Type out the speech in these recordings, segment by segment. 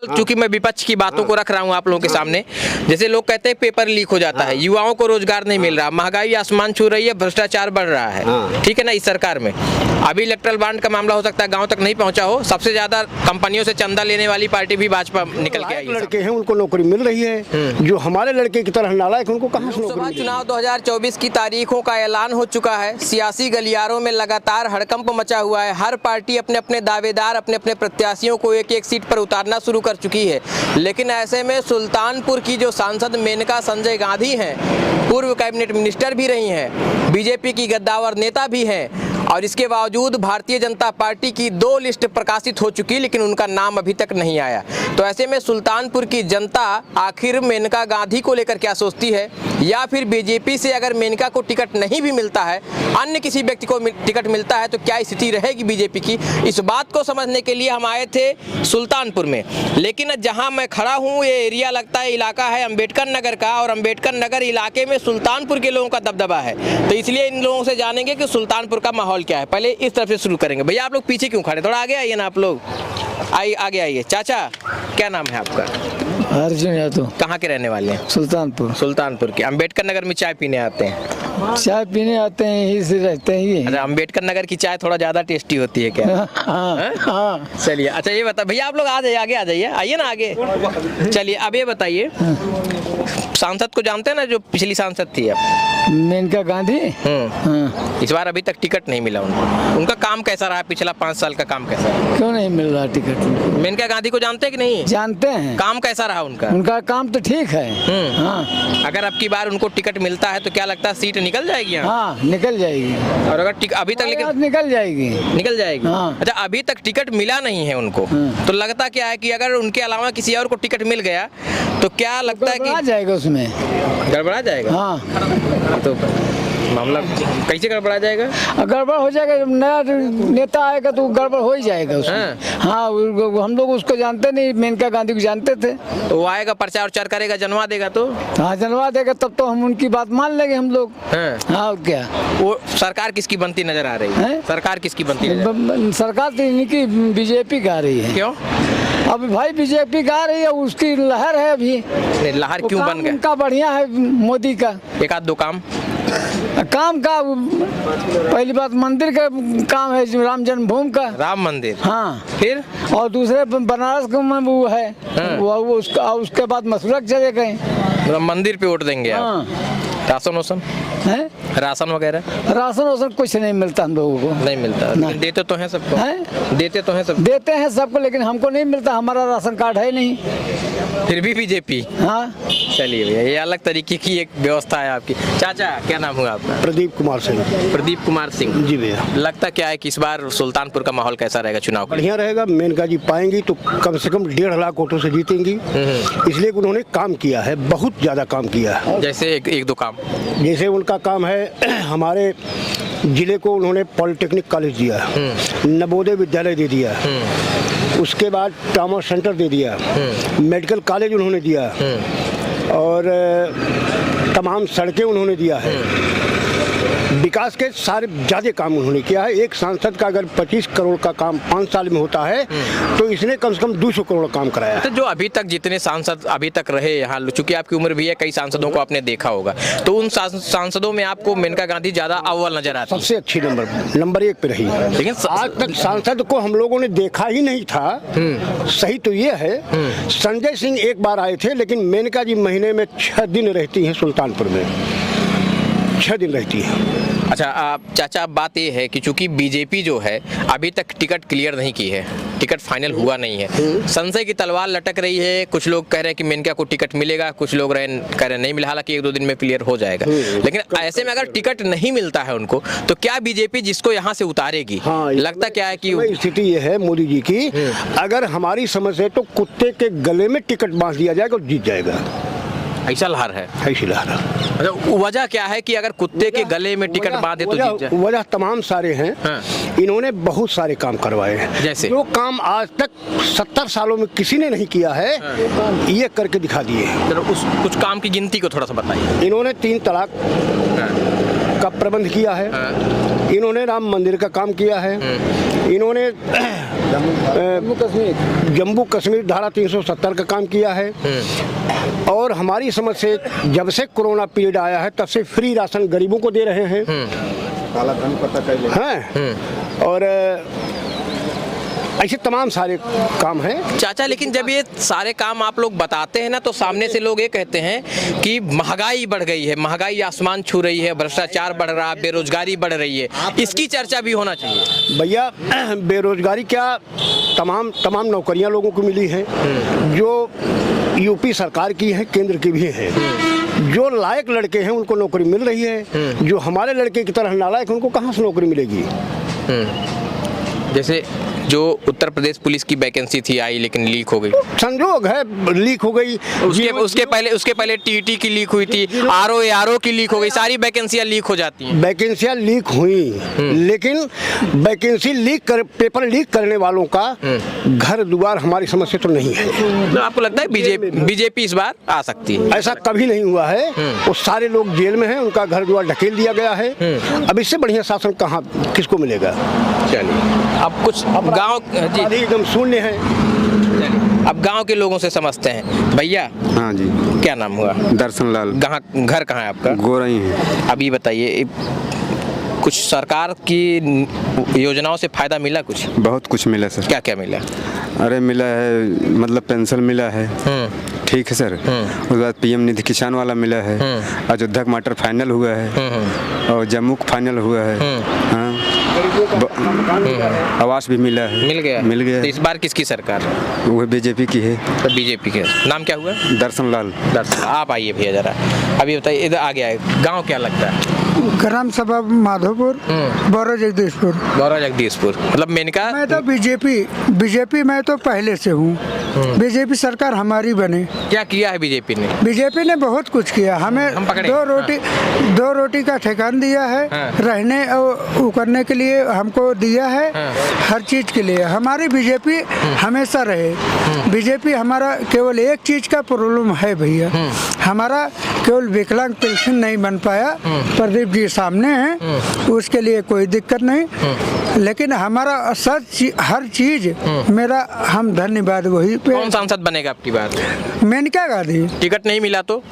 चूंकि मैं विपक्ष की बातों को रख रहा हूं आप लोगों के सामने, जैसे लोग कहते हैं पेपर लीक हो जाता है, युवाओं को रोजगार नहीं मिल रहा, महंगाई आसमान छू रही है, भ्रष्टाचार बढ़ रहा है, ठीक है ना। इस सरकार में अभी इलेक्ट्रल बॉन्ड का मामला हो सकता है गांव तक नहीं पहुंचा हो, सबसे ज्यादा कंपनियों से चंदा लेने वाली पार्टी भी भाजपा निकल के आई है। लड़के हैं उनको नौकरी मिल रही है, जो हमारे लड़के की तरह नालायक उनको कहां से नौकरी लोकसभा मिलेगी? चुनाव 2024 की तारीखों का ऐलान हो चुका है। सियासी गलियारों में लगातार हड़कंप मचा हुआ है। हर पार्टी अपने अपने दावेदार, अपने अपने प्रत्याशियों को एक एक सीट पर उतारना शुरू कर चुकी है। लेकिन ऐसे में सुल्तानपुर की जो सांसद मेनका संजय गांधी हैं, पूर्व कैबिनेट मिनिस्टर भी रही हैं, बीजेपी की गद्दावर नेता भी हैं, और इसके बावजूद भारतीय जनता पार्टी की 2 लिस्ट प्रकाशित हो चुकी, लेकिन उनका नाम अभी तक नहीं आया। तो ऐसे में सुल्तानपुर की जनता आखिर मेनका गांधी को लेकर क्या सोचती है, या फिर बीजेपी से अगर मेनका को टिकट नहीं भी मिलता है, अन्य किसी व्यक्ति को टिकट मिलता है, तो क्या स्थिति रहेगी बीजेपी की? इस बात को समझने के लिए हम आए थे सुल्तानपुर में। लेकिन जहां मैं खड़ा हूं ये एरिया लगता है, इलाका है अम्बेडकर नगर का, और अम्बेडकर नगर इलाके में सुल्तानपुर के लोगों का दबदबा है। तो इसलिए इन लोगों से जानेंगे कि सुल्तानपुर का माहौल क्या है। पहले इस तरफ से शुरू करेंगे। भैया आप लोग पीछे क्यों खड़े, थोड़ा आगे आइए ना आप लोग, आइए आगे आइए। चाचा क्या नाम है आपका? अर्जुन यादव। कहाँ के रहने वाले हैं? सुल्तानपुर। सुल्तानपुर के। अम्बेडकर नगर में चाय पीने आते हैं? चाय पीने आते हैं, यहीं से रहते हैं ये। अच्छा, अम्बेडकर नगर की चाय थोड़ा ज्यादा टेस्टी होती है क्या? हाँ। चलिए, अच्छा ये बता भैया, आप लोग आ जाइए, आगे आ जाइए, आइए ना आगे। चलिए अब ये बताइए, सांसद को जानते हैं ना जो पिछली सांसद थी अब, मेनका गांधी? हाँ। इस बार अभी तक टिकट नहीं मिला उनको। उनका काम कैसा रहा पिछला 5 साल का काम कैसा रहा? क्यों नहीं मिल रहा टिकट? मेनका गांधी को जानते हैं कि नहीं? जानते हैं। काम कैसा रहा उनका? उनका काम तो ठीक है। हाँ। अगर अब की बार उनको टिकट मिलता है तो क्या लगता है सीट निकल जाएगी यहाँ? हाँ निकल जाएगी। और अगर अभी तक लेकिन निकल जाएगी। निकल जाएगी। हाँ। अच्छा, अभी तक टिकट मिला नहीं है उनको, तो लगता क्या है कि अगर उनके अलावा किसी और को टिकट मिल गया तो क्या लगता है कि आ जाएगा उसमें? गड़बड़ा जाएगा? हाँ। तो मामला कैसे गड़बड़ा जाएगा? गड़बड़ हो जाएगा, जब नया नेता आएगा तो गड़बड़ हो ही जाएगा उसमें। हाँ, हम लोग उसको जानते नहीं, मेनका गांधी को जानते थे। तो वो आएगा, प्रचार उचार करेगा, जनवा देगा तो? हाँ जनवा देगा, तब तो हम उनकी बात मान लेंगे हम लोग। हाँ क्या? वो सरकार किसकी बनती नजर आ रही है? सरकार किसकी बनती नजर? सरकार तो इनकी बीजेपी का आ रही है। क्यों? अब भाई बीजेपी का आ रही है, उसकी लहर है अभी। लहर क्यों बन गया? उनका बढ़िया है मोदी का। एक आध दो काम का पहली बात मंदिर का काम है, राम जन्मभूमि का। राम मंदिर। हाँ। फिर और दूसरे बनारस का वो है। वो उसके बाद मथुरा चले गए। मंदिर पे वोट देंगे आप? हाँ। राशन वासन है? राशन वगैरह? राशन वासन कुछ नहीं मिलता हम लोगों को। नहीं मिलता? लेकिन देते तो हैं सबको? देते तो हैं सब? देते हैं सबको, लेकिन हमको नहीं मिलता, हमारा राशन कार्ड है नहीं। फिर भी बीजेपी? हाँ। चलिए भैया, ये अलग तरीके की एक व्यवस्था है आपकी। चाचा क्या नाम हुआ आपका? प्रदीप कुमार सिंह। प्रदीप कुमार सिंह जी भैया। लगता क्या है कि इस बार सुल्तानपुर का माहौल कैसा रहेगा चुनाव का? बढ़िया रहेगा। मेनका जी पाएंगी तो कम से कम 1.5 लाख वोटों से जीतेंगी, इसलिए उन्होंने काम किया है, बहुत ज्यादा काम किया है। जैसे एक दो काम? जैसे उनका काम है, हमारे जिले को उन्होंने पॉलिटेक्निक कॉलेज दिया, नवोदय विद्यालय दे दिया, उसके बाद ट्रामा सेंटर दे दिया, मेडिकल कॉलेज उन्होंने दिया, और तमाम सड़कें उन्होंने दिया है। विकास के सारे ज़्यादा काम उन्होंने किया है। एक सांसद का अगर 25 करोड़ का काम 5 साल में होता है तो इसने कम से कम 200 करोड़ काम कराया है। तो जो अभी तक जितने सांसद अभी तक रहे यहाँ, चूंकि आपकी उम्र भी है, कई सांसदों को आपने देखा होगा, तो उन सांसदों में आपको मेनका गांधी ज्यादा अव्वल नजर आती है? सबसे अच्छी नंबर 1 पे रही। लेकिन आज तक सांसद को हम लोगों ने देखा ही नहीं था। सही तो ये है, संजय सिंह एक बार आए थे, लेकिन मेनका जी महीने में 6 दिन रहती हैं सुल्तानपुर में, 6 दिन रहती है। अच्छा चाचा, बात ये है कि चूंकि बीजेपी जो है अभी तक टिकट क्लियर नहीं की है, टिकट फाइनल हुआ नहीं है, संशय की तलवार लटक रही है। कुछ लोग कह रहे हैं कि मेनका को टिकट मिलेगा, कुछ लोग कह रहे हैं नहीं मिला, हालांकि 1-2 दिन में क्लियर हो जाएगा। लेकिन ऐसे में अगर टिकट नहीं मिलता है उनको, तो क्या बीजेपी जिसको यहाँ से उतारेगी? हाँ, लगता क्या है कि स्थिति ये है मोदी जी की, अगर हमारी समझ है तो कुत्ते के गले में टिकट बांध दिया जाएगा और जीत जाएगा। ऐसा लहर है? ऐसी लहर है। अच्छा, वजह क्या है कि अगर कुत्ते के गले में टिकट बांधे तो जीत जाए? वजह तमाम सारे हैं। इन्होंने बहुत सारे काम करवाए हैं, जैसे जो काम आज तक 70 सालों में किसी ने नहीं किया है, ये करके दिखा दिए। कुछ काम की गिनती को थोड़ा सा बताइए। इन्होंने 3 तलाक का प्रबंध किया है, इन्होंने राम मंदिर का काम किया है, इन्होंने जम्मू कश्मीर धारा 370 का काम किया है, और हमारी समझ से जब से कोरोना पीरियड आया है तब से फ्री राशन गरीबों को दे रहे हैं। और ऐसे तमाम सारे काम हैं चाचा। लेकिन जब ये सारे काम आप लोग बताते हैं ना, तो सामने से लोग ये कहते हैं कि महंगाई बढ़ गई है, महंगाई आसमान छू रही है, भ्रष्टाचार बढ़ रहा है, बेरोजगारी बढ़ रही है, इसकी चर्चा भी होना चाहिए। भैया। बेरोजगारी क्या, तमाम नौकरियां लोगों को मिली हैं, जो यूपी सरकार की है, केंद्र की भी है। जो लायक लड़के हैं उनको नौकरी मिल रही है, जो हमारे लड़के की तरह नालायक उनको कहाँ से नौकरी मिलेगी। जैसे जो उत्तर प्रदेश पुलिस की वैकेंसी थी आई, लेकिन लीक हो गई। संजोग है, लीक हो गई। उसके पहले टीटी की लीक हुई थी, आरओ की लीक हो गई, सारी वैकेंसियां लीक हो जाती हैं। वैकेंसियां लीक हुई, लेकिन वैकेंसी पेपर लीक करने वालों का घर द्वार हमारी समझ से तो नहीं है। तो आपको लगता है बीजेपी इस बार आ सकती है? ऐसा कभी नहीं हुआ है। वो सारे लोग जेल में हैं, उनका घर द्वार ढकेल दिया गया है। अब इससे बढ़िया शासन कहाँ किसको मिलेगा। चलिए, अब कुछ गांव जी एकदम शून्य है। अब गांव के लोगों से समझते हैं। भैया, हाँ जी, क्या नाम हुआ? दर्शन लाल। घर कहाँ है आपका? गोरई है। अभी बताइए, कुछ सरकार की योजनाओं से फायदा मिला? कुछ बहुत कुछ मिला सर। क्या क्या मिला? अरे मिला है, मतलब पेंशन मिला है, ठीक है सर। उसके बाद पीएम निधि किसान वाला मिला है, अयोध्या का मटर फाइनल हुआ है, और जम्मू का फाइनल हुआ है, हाँ। आवास भी मिला है। मिल गया। तो इस बार किसकी सरकार? वो बीजेपी की है। तो बीजेपी के नाम क्या हुआ? दर्शन लाल। आप आइए भैया जरा, अभी बताइए, इधर आ गया है। गाँव क्या लगता है? ग्राम सभा माधोपुर, बौरा जगदीशपुर। मतलब मेनका। मैं तो बीजेपी मैं तो पहले से हूँ। बीजेपी सरकार हमारी बने। क्या किया है बीजेपी ने? बीजेपी ने बहुत कुछ किया। हमें दो रोटी का ठेकान दिया है, रहने और करने के लिए हमको दिया है, हर चीज के लिए। हमारी बीजेपी हमेशा रहे। बीजेपी हमारा केवल एक चीज का प्रॉब्लम है भैया, हमारा केवल विकलांग पेंशन नहीं बन पाया। प्रदीप जी सामने हैं, उसके लिए कोई दिक्कत नहीं, लेकिन हमारा हर चीज मेरा हम धन्यवाद वही पे। कौन सांसद बनेगा आपकी बार? मेनका गांधी। टिकट नहीं मिला तो?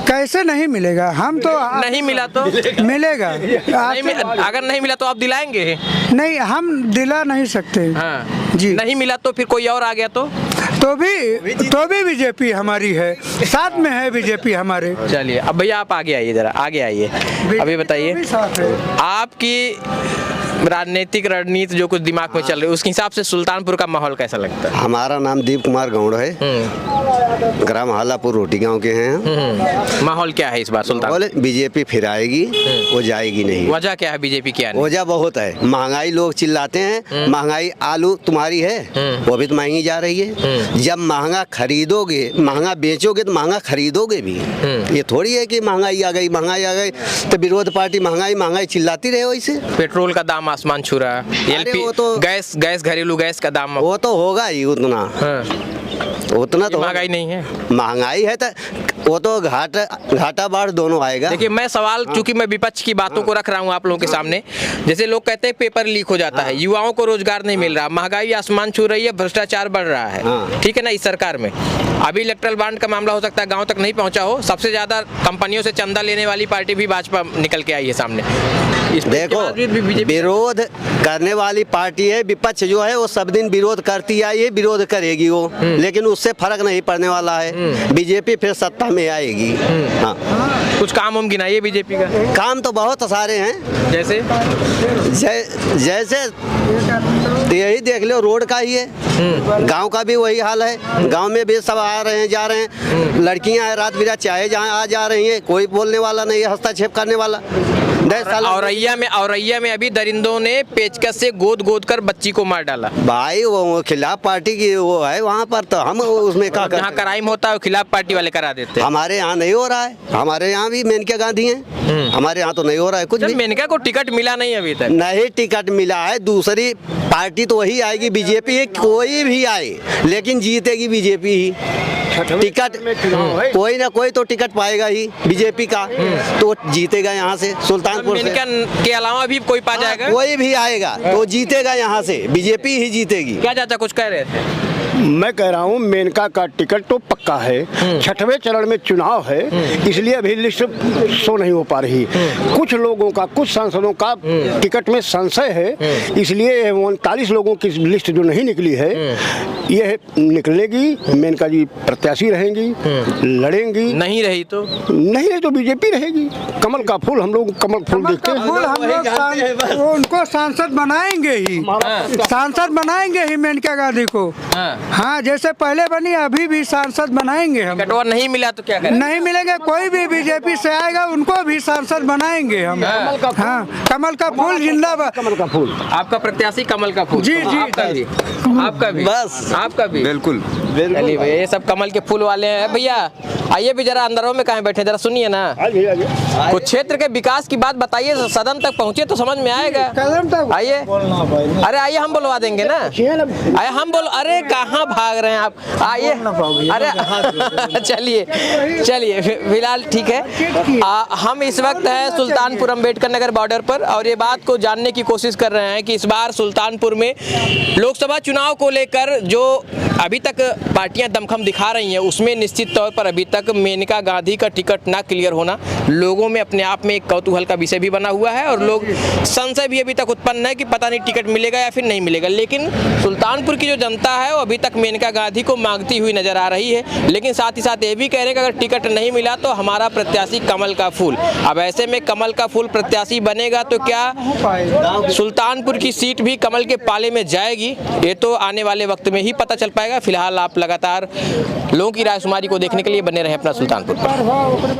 कैसे नहीं मिलेगा? हम तो नहीं मिला तो मिलेगा। अगर नहीं मिला तो आप दिलाएंगे? नहीं, हम दिला नहीं सकते। हाँ जी। नहीं मिला तो फिर कोई और आ गया तो भी बीजेपी हमारी है, साथ में है बीजेपी हमारे। चलिए, अब भैया आप आगे आइए, जरा आगे आइए। अभी बताइए, आपकी राजनीतिक रणनीति जो कुछ दिमाग में चल रही है, उसके हिसाब से सुल्तानपुर का माहौल कैसा लगता है? हमारा नाम दीप कुमार गौड़ है, ग्राम हालापुर रोटी गांव के हैं। माहौल क्या है इस बार सुल्तानपुर? बीजेपी फिर आएगी, वो जाएगी नहीं। वजह क्या है बीजेपी की आने? वजह बहुत है। महंगाई लोग चिल्लाते हैं, महंगाई आलू तुम्हारी है, वो भी तो महंगी जा रही है। जब महंगा खरीदोगे, महंगा बेचोगे तो महंगा खरीदोगे भी। ये थोड़ी है कि महंगाई आ गई तो विरोध पार्टी महंगाई चिल्लाती रहे। वैसे पेट्रोल का दाम आसमान छू रहा है, एलपी तो गैस घरेलू गैस का दाम वो तो होगा ही उतना। उतना तो महंगाई नहीं है। महंगाई है तो वो तो घाटा बाढ़ दोनों आएगा। देखिए, मैं सवाल चूंकि मैं विपक्ष की बातों को रख रहा हूं आप लोगों के सामने। जैसे लोग कहते हैं पेपर लीक हो जाता है, युवाओं को रोजगार नहीं मिल रहा, महंगाई आसमान छू रही है, भ्रष्टाचार बढ़ रहा है, ठीक है ना। इस सरकार में अभी इलेक्ट्रल बॉन्ड का मामला हो सकता है गाँव तक नहीं पहुंचा हो, सबसे ज्यादा कंपनियों से चंदा लेने वाली पार्टी भी भाजपा निकल के आई है सामने। देखो, विरोध करने वाली पार्टी है, विपक्ष जो है वो सब दिन विरोध करती आई है, विरोध करेगी वो, लेकिन उससे फर्क नहीं पड़ने वाला है। बीजेपी फिर सत्ता में आएगी। हाँ, कुछ काम हम गिनाइए बीजेपी का। काम तो बहुत सारे हैं। जैसे यही देख लो, रोड का ही है, गांव का भी वही हाल है। गांव में भी सब आ रहे हैं, जा रहे हैं, लड़कियां रात बिरात चाहे जहाँ आ जा रही हैं, कोई बोलने वाला नहीं है, हस्तक्षेप करने वाला। औरैया में अभी दरिंदों ने पेचकस से गोद कर बच्ची को मार डाला। भाई वो खिलाफ पार्टी की वो है वहाँ पर, तो हम उसमें क्या करते हैं? जहाँ क्राइम होता है खिलाफ पार्टी वाले करा देते हैं। हमारे यहाँ नहीं हो रहा है, हमारे यहाँ भी मेनका गांधी हैं, हमारे यहाँ तो नहीं हो रहा है कुछ भी। मेनका को टिकट मिला नहीं अभी तक? नहीं टिकट मिला है, दूसरी पार्टी तो वही आएगी, बीजेपी कोई भी आए, लेकिन जीतेगी बीजेपी ही। टिकट कोई ना कोई तो टिकट पाएगा ही बीजेपी का, तो जीतेगा यहाँ से सुल्तानपुर से। मेनका के अलावा भी कोई पा जाएगा? कोई भी आएगा तो जीतेगा यहाँ से, बीजेपी ही जीतेगी। क्या चाचा कुछ कह रहे थे? मैं कह रहा हूँ मेनका का टिकट तो पक्का है, छठवें चरण में चुनाव है, इसलिए अभी लिस्ट शो नहीं हो पा रही। कुछ लोगों का, कुछ सांसदों का टिकट में संशय है, इसलिए 39 लोगों की लिस्ट जो नहीं निकली है ये निकलेगी। मेनका जी प्रत्याशी रहेंगी, लड़ेंगी। नहीं रही तो बीजेपी रहेगी। कमल का फूल, हम लोग कमल फूल देखते हैं। फूल हम लोग उनको सांसद बनाएंगे ही, सांसद बनाएंगे ही मेनका गांधी को। हाँ, जैसे पहले बनी अभी भी सांसद बनाएंगे हम। टिकट और नहीं मिला तो क्या करें? नहीं मिलेंगे, कोई भी बीजेपी से आएगा उनको भी सांसद बनाएंगे हम। हाँ, कमल का फूल जिंदाबाद। कमल का फूल, आपका प्रत्याशी कमल का फूल? जी, जी। आपका भी बस आपका भी बिल्कुल। चलिए भैया, ये सब कमल के फूल वाले हैं। भैया आइए भी जरा अंदरों में कहाँ बैठे, जरा सुनिए ना। कुछ क्षेत्र के विकास की बात बताइए, सदन तक पहुँचे तो समझ में आएगा। कदम तक आइए, अरे आइए हम बुलवा देंगे ना। आइए हम बोल, अरे कहाँ भाग रहे हैं आप, आइए। अरे चलिए फिलहाल ठीक है। हम इस वक्त हैं सुल्तानपुर अम्बेडकर नगर बॉर्डर पर, और ये बात को जानने की कोशिश कर रहे हैं कि इस बार सुल्तानपुर में लोकसभा चुनाव को लेकर जो अभी तक पार्टियां दमखम दिखा रही हैं, उसमें निश्चित तौर पर अभी तक मेनका गांधी का टिकट ना क्लियर होना लोगों में अपने आप में एक कौतूहल का विषय भी बना हुआ है, और लोग संशय भी अभी तक उत्पन्न है कि पता नहीं टिकट मिलेगा या फिर नहीं मिलेगा। लेकिन सुल्तानपुर की जो जनता है वो अभी तक मेनका गांधी को मांगती हुई नजर आ रही है, लेकिन साथ ही साथ ये भी कह रहे हैं कि अगर टिकट नहीं मिला तो हमारा प्रत्याशी कमल का फूल। अब ऐसे में कमल का फूल प्रत्याशी बनेगा तो क्या सुल्तानपुर की सीट भी कमल के पाले में जाएगी, ये तो आने वाले वक्त में ही पता चल पाएगा। फिलहाल आप लगातार लोगों की रायशुमारी को देखने के लिए बने रहे अपना सुल्तानपुर पर।